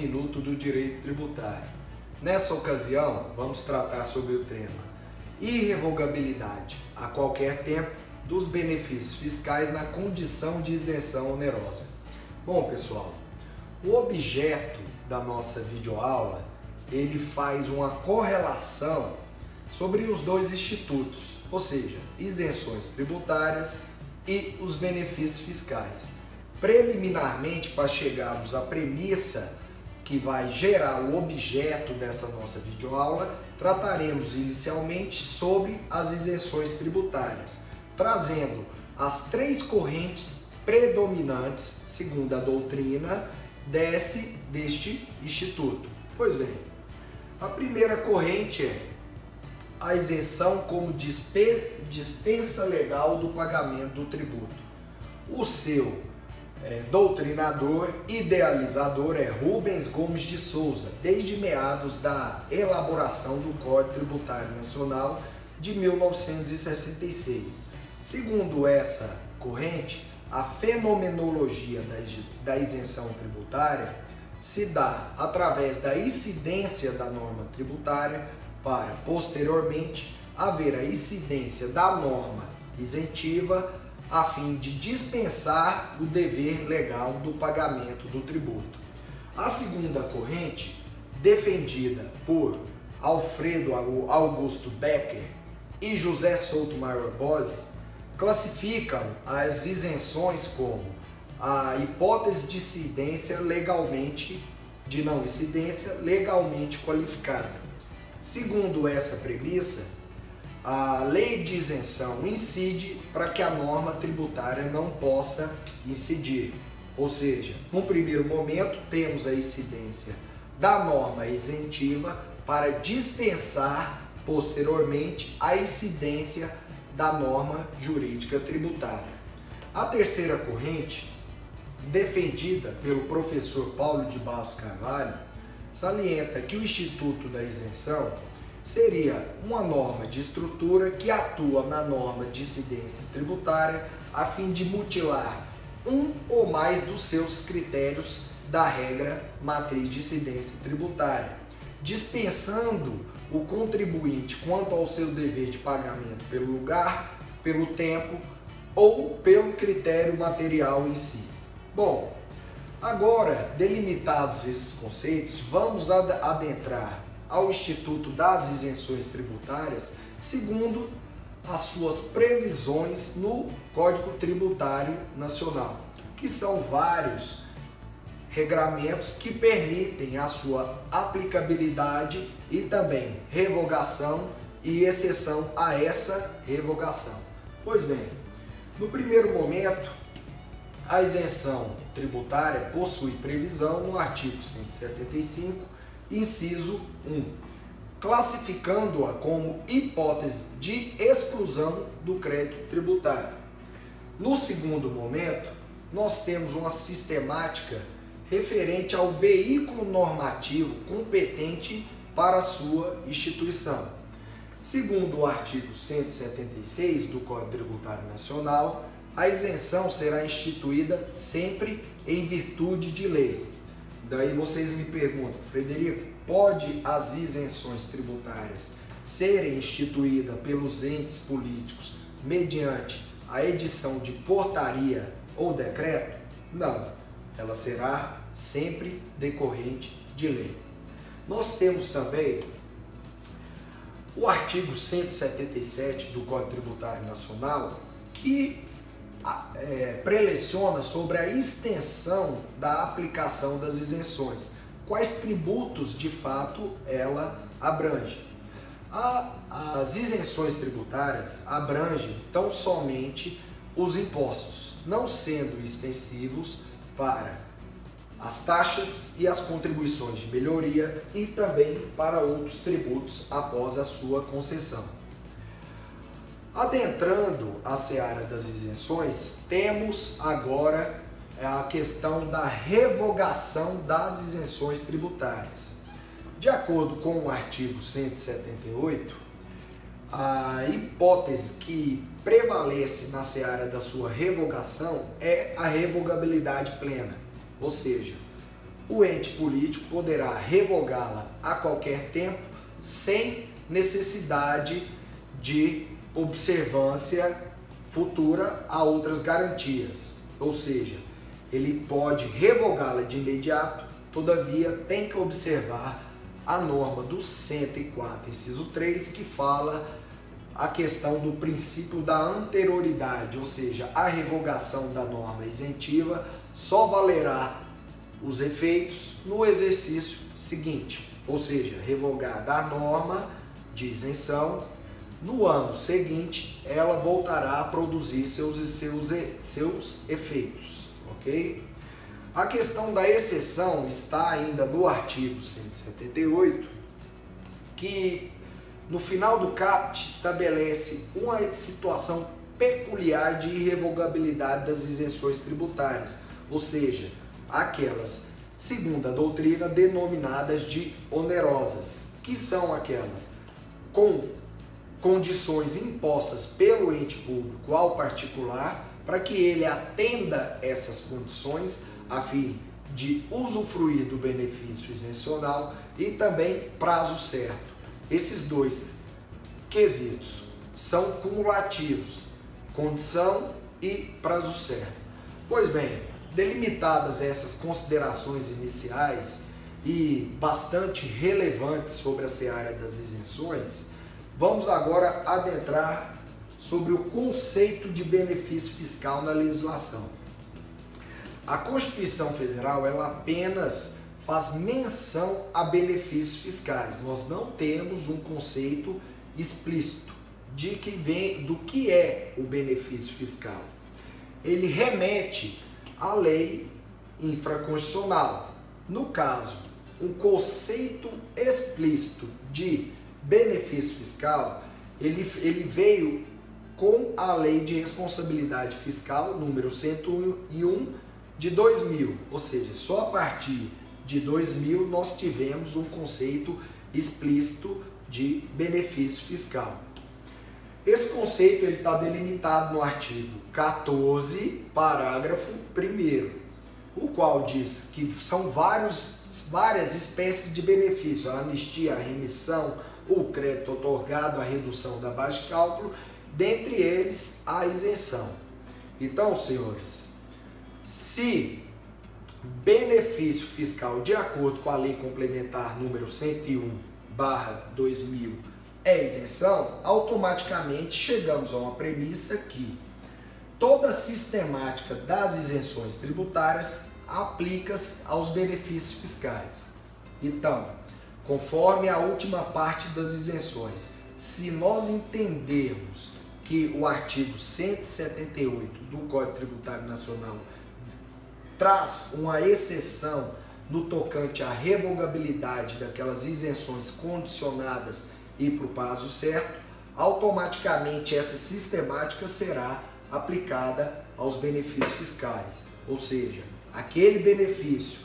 minuto do direito tributário. Nessa ocasião, vamos tratar sobre o tema irrevogabilidade a qualquer tempo dos benefícios fiscais na condição de isenção onerosa. Bom, pessoal, o objeto da nossa videoaula, ele faz uma correlação sobre os dois institutos, ou seja, isenções tributárias e os benefícios fiscais. Preliminarmente, para chegarmos à premissa que vai gerar o objeto dessa nossa videoaula, trataremos inicialmente sobre as isenções tributárias, trazendo as três correntes predominantes, segundo a doutrina, deste instituto. Pois bem, a primeira corrente é a isenção como dispensa legal do pagamento do tributo. O seu doutrinador, idealizador é Rubens Gomes de Souza, desde meados da elaboração do Código Tributário Nacional de 1966. Segundo essa corrente, a fenomenologia da isenção tributária se dá através da incidência da norma tributária para, posteriormente, haver a incidência da norma isentiva a fim de dispensar o dever legal do pagamento do tributo. A segunda corrente, defendida por Alfredo Augusto Becker e José Souto-Maior Bose, classificam as isenções como a hipótese de incidência de não incidência legalmente qualificada. Segundo essa premissa, a lei de isenção incide para que a norma tributária não possa incidir. Ou seja, no primeiro momento temos a incidência da norma isentiva para dispensar posteriormente a incidência da norma jurídica tributária. A terceira corrente, defendida pelo professor Paulo de Barros Carvalho, salienta que o Instituto da Isenção seria uma norma de estrutura que atua na norma de incidência tributária a fim de mutilar um ou mais dos seus critérios da regra matriz de incidência tributária, dispensando o contribuinte quanto ao seu dever de pagamento pelo lugar, pelo tempo ou pelo critério material em si. Bom, agora, delimitados esses conceitos, vamos adentrar ao Instituto das Isenções Tributárias, segundo as suas previsões no Código Tributário Nacional, que são vários regramentos que permitem a sua aplicabilidade e também revogação e exceção a essa revogação. Pois bem, no primeiro momento, a isenção tributária possui previsão no artigo 175, inciso 1, classificando-a como hipótese de exclusão do crédito tributário. No segundo momento, nós temos uma sistemática referente ao veículo normativo competente para a sua instituição. Segundo o artigo 176 do Código Tributário Nacional, a isenção será instituída sempre em virtude de lei. Daí vocês me perguntam, Frederico, pode as isenções tributárias serem instituídas pelos entes políticos mediante a edição de portaria ou decreto? Não, ela será sempre decorrente de lei. Nós temos também o artigo 177 do Código Tributário Nacional, que preleciona sobre a extensão da aplicação das isenções. Quais tributos de fato ela abrange? As isenções tributárias abrangem tão somente os impostos, não sendo extensivos para as taxas e as contribuições de melhoria e também para outros tributos após a sua concessão. Adentrando a seara das isenções, temos agora a questão da revogação das isenções tributárias. De acordo com o artigo 178, a hipótese que prevalece na seara da sua revogação é a revogabilidade plena, ou seja, o ente político poderá revogá-la a qualquer tempo sem necessidade de observância futura a outras garantias. Ou seja, ele pode revogá-la de imediato, todavia tem que observar a norma do 104, inciso 3, que fala a questão do princípio da anterioridade, ou seja, a revogação da norma isentiva só valerá os efeitos no exercício seguinte, ou seja, revogada a norma de isenção, no ano seguinte ela voltará a produzir seus efeitos, ok? A questão da exceção está ainda no artigo 178, que no final do caput estabelece uma situação peculiar de irrevogabilidade das isenções tributárias, ou seja, aquelas, segundo a doutrina, denominadas de onerosas, que são aquelas com condições impostas pelo ente público ao particular, para que ele atenda essas condições a fim de usufruir do benefício isencional, e também prazo certo. Esses dois quesitos são cumulativos, condição e prazo certo. Pois bem, delimitadas essas considerações iniciais e bastante relevantes sobre a seara das isenções, vamos agora adentrar sobre o conceito de benefício fiscal na legislação. A Constituição Federal, ela apenas faz menção a benefícios fiscais. Nós não temos um conceito explícito do que é o benefício fiscal. Ele remete à lei infraconstitucional. No caso, o conceito explícito de benefício fiscal, ele veio com a Lei de Responsabilidade Fiscal número 101 de 2000, ou seja, só a partir de 2000 nós tivemos um conceito explícito de benefício fiscal. Esse conceito está delimitado no artigo 14, parágrafo 1º, o qual diz que são várias espécies de benefício: a anistia, a remissão, o crédito otorgado, a redução da base de cálculo, dentre eles a isenção. Então, senhores, se benefício fiscal de acordo com a Lei Complementar número 101/2000 é isenção, automaticamente chegamos a uma premissa que toda a sistemática das isenções tributárias aplica-se aos benefícios fiscais. Então, conforme a última parte das isenções, se nós entendermos que o artigo 178 do Código Tributário Nacional traz uma exceção no tocante à revogabilidade daquelas isenções condicionadas e para o prazo certo, automaticamente essa sistemática será aplicada aos benefícios fiscais. Ou seja, aquele benefício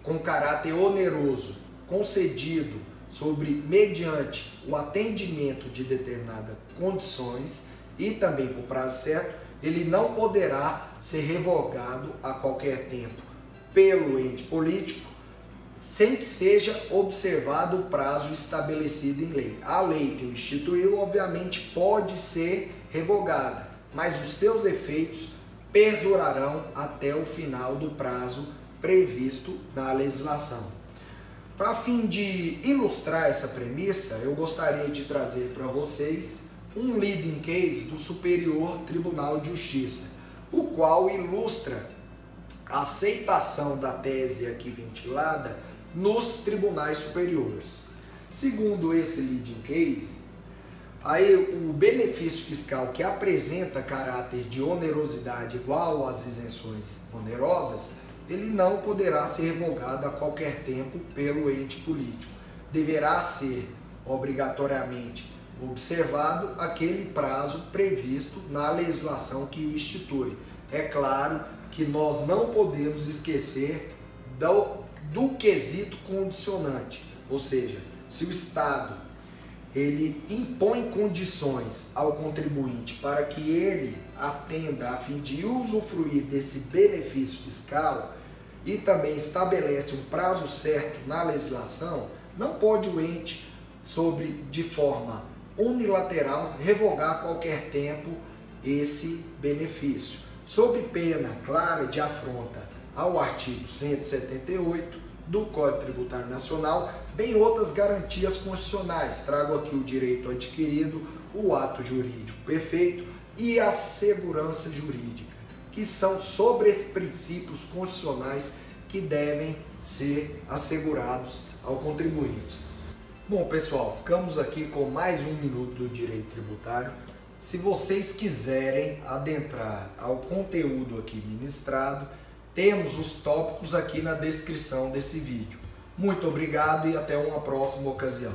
com caráter oneroso concedido mediante o atendimento de determinadas condições e também por prazo certo, ele não poderá ser revogado a qualquer tempo pelo ente político, sem que seja observado o prazo estabelecido em lei. A lei que o instituiu, obviamente, pode ser revogada, mas os seus efeitos perdurarão até o final do prazo previsto na legislação. Para fim de ilustrar essa premissa, eu gostaria de trazer para vocês um leading case do Superior Tribunal de Justiça, o qual ilustra a aceitação da tese aqui ventilada nos tribunais superiores. Segundo esse leading case, aí o benefício fiscal que apresenta caráter de onerosidade igual às isenções onerosas, ele não poderá ser revogado a qualquer tempo pelo ente político. Deverá ser obrigatoriamente observado aquele prazo previsto na legislação que o institui. É claro que nós não podemos esquecer do quesito condicionante, ou seja, se o Estado ele impõe condições ao contribuinte para que ele atenda a fim de usufruir desse benefício fiscal, e também estabelece um prazo certo na legislação, não pode o ente, de forma unilateral, revogar a qualquer tempo esse benefício, sob pena clara de afronta ao artigo 178 do Código Tributário Nacional, bem outras garantias constitucionais. Trago aqui o direito adquirido, o ato jurídico perfeito e a segurança jurídica, que são sobre esses princípios constitucionais que devem ser assegurados ao contribuinte. Bom, pessoal, ficamos aqui com mais um minuto do direito tributário. Se vocês quiserem adentrar ao conteúdo aqui ministrado, temos os tópicos aqui na descrição desse vídeo. Muito obrigado e até uma próxima ocasião.